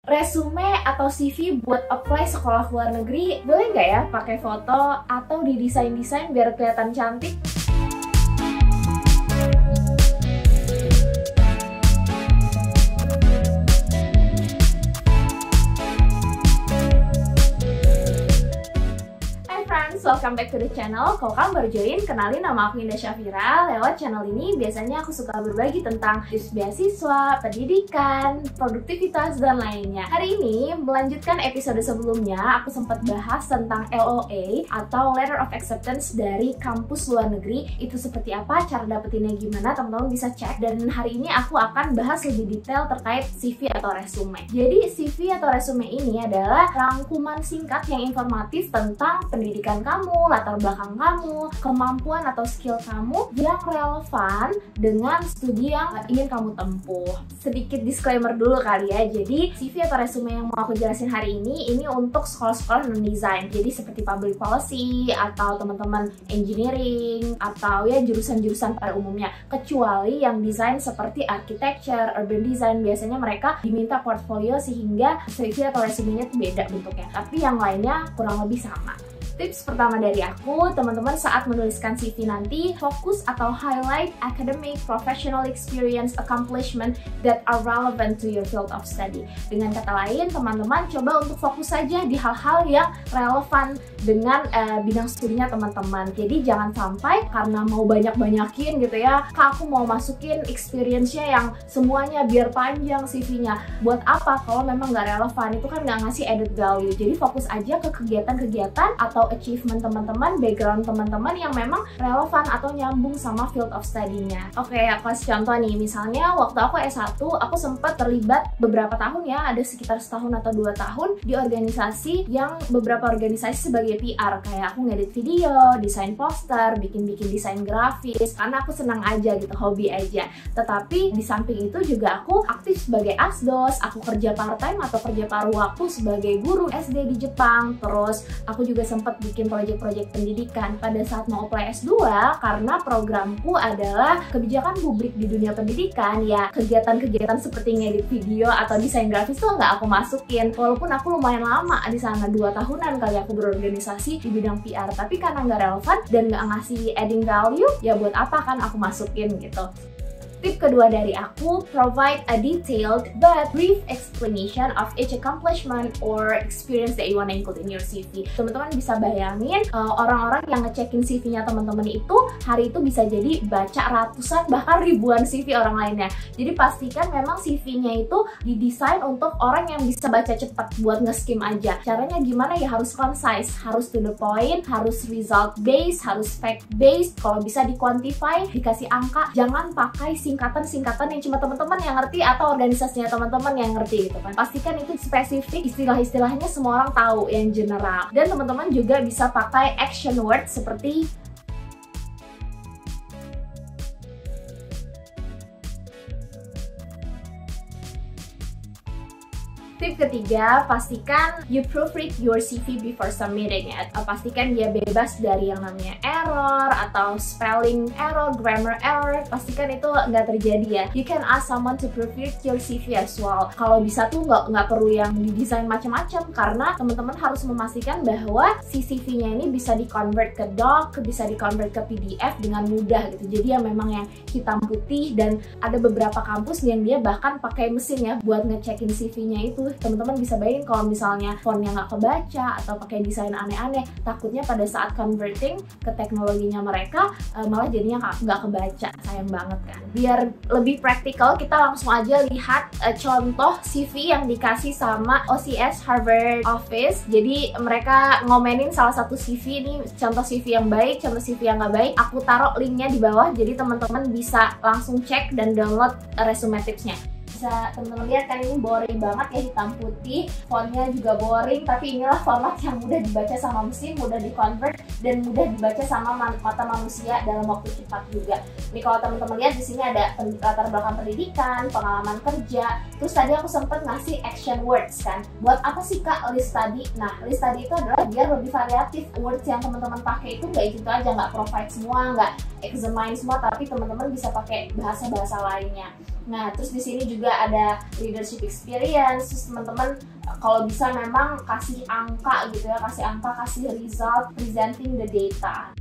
Resume atau CV buat apply sekolah luar negeri, boleh nggak ya pakai foto atau didesain-desain biar kelihatan cantik? Welcome back to the channel. Kalau kamu baru join, kenalin nama aku Indah Syafira. Lewat channel ini biasanya aku suka berbagi tentang tips beasiswa, pendidikan, produktivitas, dan lainnya. Hari ini melanjutkan episode sebelumnya, aku sempat bahas tentang LOA atau Letter of Acceptance dari kampus luar negeri. Itu seperti apa, cara dapetinnya gimana, teman-teman bisa cek. Dan hari ini aku akan bahas lebih detail terkait CV atau resume. Jadi CV atau resume ini adalah rangkuman singkat yang informatif tentang pendidikan kamu, latar belakang kamu, kemampuan atau skill kamu yang relevan dengan studi yang ingin kamu tempuh. Sedikit disclaimer dulu kali ya. Jadi CV atau resume yang mau aku jelasin hari ini untuk sekolah-sekolah non-design. Jadi seperti public policy atau teman-teman engineering atau ya jurusan-jurusan pada umumnya. Kecuali yang desain seperti architecture, urban design, biasanya mereka diminta portfolio sehingga CV atau resumenya itu beda bentuknya. Tapi yang lainnya kurang lebih sama. Tips pertama dari aku, teman-teman saat menuliskan CV nanti, fokus atau highlight academic, professional experience, accomplishment that are relevant to your field of study. Dengan kata lain, teman-teman coba untuk fokus saja di hal-hal yang relevan dengan bidang studinya teman-teman. Jadi jangan sampai karena mau banyak-banyakin gitu ya, Kak aku mau masukin experience-nya yang semuanya biar panjang CV-nya. Buat apa kalau memang nggak relevan? Itu kan nggak ngasih added value. Jadi fokus aja ke kegiatan-kegiatan atau achievement teman-teman, background teman-teman yang memang relevan atau nyambung sama field of study-nya. Oke, aku kasih contoh nih, misalnya waktu aku S1, aku sempat terlibat beberapa tahun ya, ada sekitar setahun atau 2 tahun di organisasi yang beberapa organisasi sebagai PR, kayak aku ngedit video, desain poster, bikin-bikin desain grafis, karena aku senang aja gitu, hobi aja. Tetapi di samping itu juga aku aktif sebagai asdos, aku kerja part-time atau kerja paruh waktu sebagai guru SD di Jepang, terus aku juga sempat bikin proyek-proyek pendidikan pada saat mau apply S2 karena programku adalah kebijakan publik di dunia pendidikan. Ya kegiatan-kegiatan seperti ngedit video atau desain grafis tuh nggak aku masukin, walaupun aku lumayan lama di sana, 2 tahunan kali aku berorganisasi di bidang PR, tapi karena nggak relevan dan nggak ngasih adding value, ya buat apa kan aku masukin gitu. Tip kedua dari aku, provide a detailed but brief explanation of each accomplishment or experience that you want to include in your CV. Teman-teman bisa bayangin orang-orang yang ngecekin CV-nya teman-teman itu hari itu bisa jadi baca ratusan bahkan ribuan CV orang lainnya. Jadi pastikan memang CV-nya itu didesain untuk orang yang bisa baca cepat, buat nge-skim aja. Caranya gimana ya? Harus concise, harus to the point, harus result based, harus fact based. Kalau bisa di-quantify, dikasih angka. Jangan pakai singkatan-singkatan yang cuma teman-teman yang ngerti atau organisasinya teman-teman yang ngerti gitu kan. Pastikan itu spesifik, istilah-istilahnya semua orang tahu yang general. Dan teman-teman juga bisa pakai action word seperti tip ketiga, pastikan you proofread your CV before submitting it. Pastikan dia bebas dari yang namanya error atau spelling error, grammar error. Pastikan itu nggak terjadi ya. You can ask someone to proofread your CV as well. Kalau bisa tuh nggak perlu yang didesain macam-macam, karena teman-teman harus memastikan bahwa si CV-nya ini bisa di-convert ke doc, bisa di-convert ke PDF dengan mudah gitu. Jadi ya memang yang hitam putih, dan ada beberapa kampus yang dia bahkan pakai mesin ya buat ngecekin CV-nya itu. Teman-teman bisa bayangin kalau misalnya fontnya nggak kebaca atau pakai desain aneh-aneh, takutnya pada saat converting ke teknologinya mereka malah jadinya nggak kebaca. Sayang banget kan. Biar lebih praktikal, kita langsung aja lihat contoh CV yang dikasih sama OCS Harvard Office. Jadi mereka ngomenin salah satu CV ini, contoh CV yang baik, contoh CV yang nggak baik. Aku taruh linknya di bawah, jadi teman-teman bisa langsung cek dan download resume tipsnya. Bisa teman-teman lihat kan, ini boring banget ya, hitam putih, fontnya juga boring, tapi inilah format yang mudah dibaca sama mesin, mudah di-convert, dan mudah dibaca sama mata manusia dalam waktu cepat juga. Ini kalau teman-teman lihat di sini ada latar belakang pendidikan, pengalaman kerja, terus tadi aku sempat ngasih action words kan. Buat apa sih Kak list study? Nah, list study itu adalah biar lebih variatif. Words yang teman-teman pakai itu nggak gitu aja, nggak provide semua, nggak examine semua, tapi teman-teman bisa pakai bahasa-bahasa lainnya. Nah, terus di sini juga ada leadership experience. Terus teman-teman kalau bisa memang kasih angka gitu ya, kasih result, presenting the data.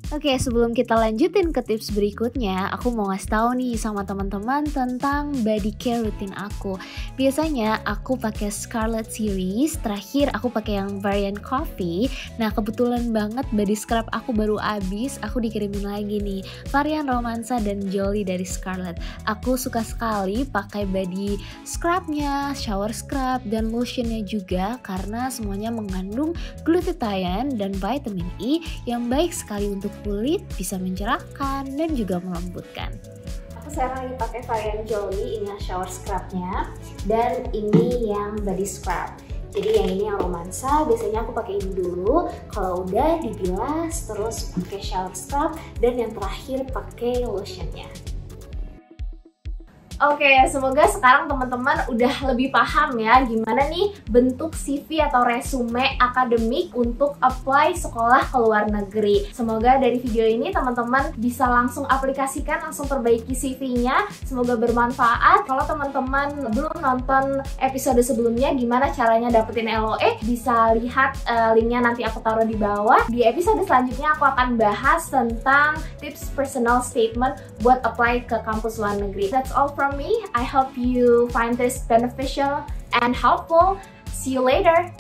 Oke, sebelum kita lanjutin ke tips berikutnya, aku mau ngasih tahu nih sama teman-teman tentang body care routine aku. Biasanya aku pakai Scarlett series, terakhir aku pakai yang variant coffee. Nah, kebetulan banget body scrub aku baru habis, aku dikirimin lagi nih varian romansa dan jolly dari Scarlett. Aku suka sekali pakai body scrubnya, shower scrub, dan lotionnya juga karena semuanya mengandung glutathione dan vitamin E yang baik sekali untuk kulit, bisa mencerahkan dan juga melembutkan. Aku sekarang lagi pakai varian Jolly, ini yang shower scrubnya, dan ini yang body scrub. Jadi yang ini yang romansa, biasanya aku pakai ini dulu. Kalau udah dibilas, terus pakai shower scrub, dan yang terakhir pakai lotionnya. Oke, semoga sekarang teman-teman udah lebih paham ya gimana nih bentuk CV atau resume akademik untuk apply sekolah ke luar negeri. Semoga dari video ini teman-teman bisa langsung aplikasikan, langsung perbaiki CV-nya. Semoga bermanfaat. Kalau teman-teman belum nonton episode sebelumnya gimana caranya dapetin LOE, bisa lihat linknya nanti aku taruh di bawah. Di episode selanjutnya aku akan bahas tentang tips personal statement buat apply ke kampus luar negeri. That's all from me. I hope you find this beneficial and helpful. See you later.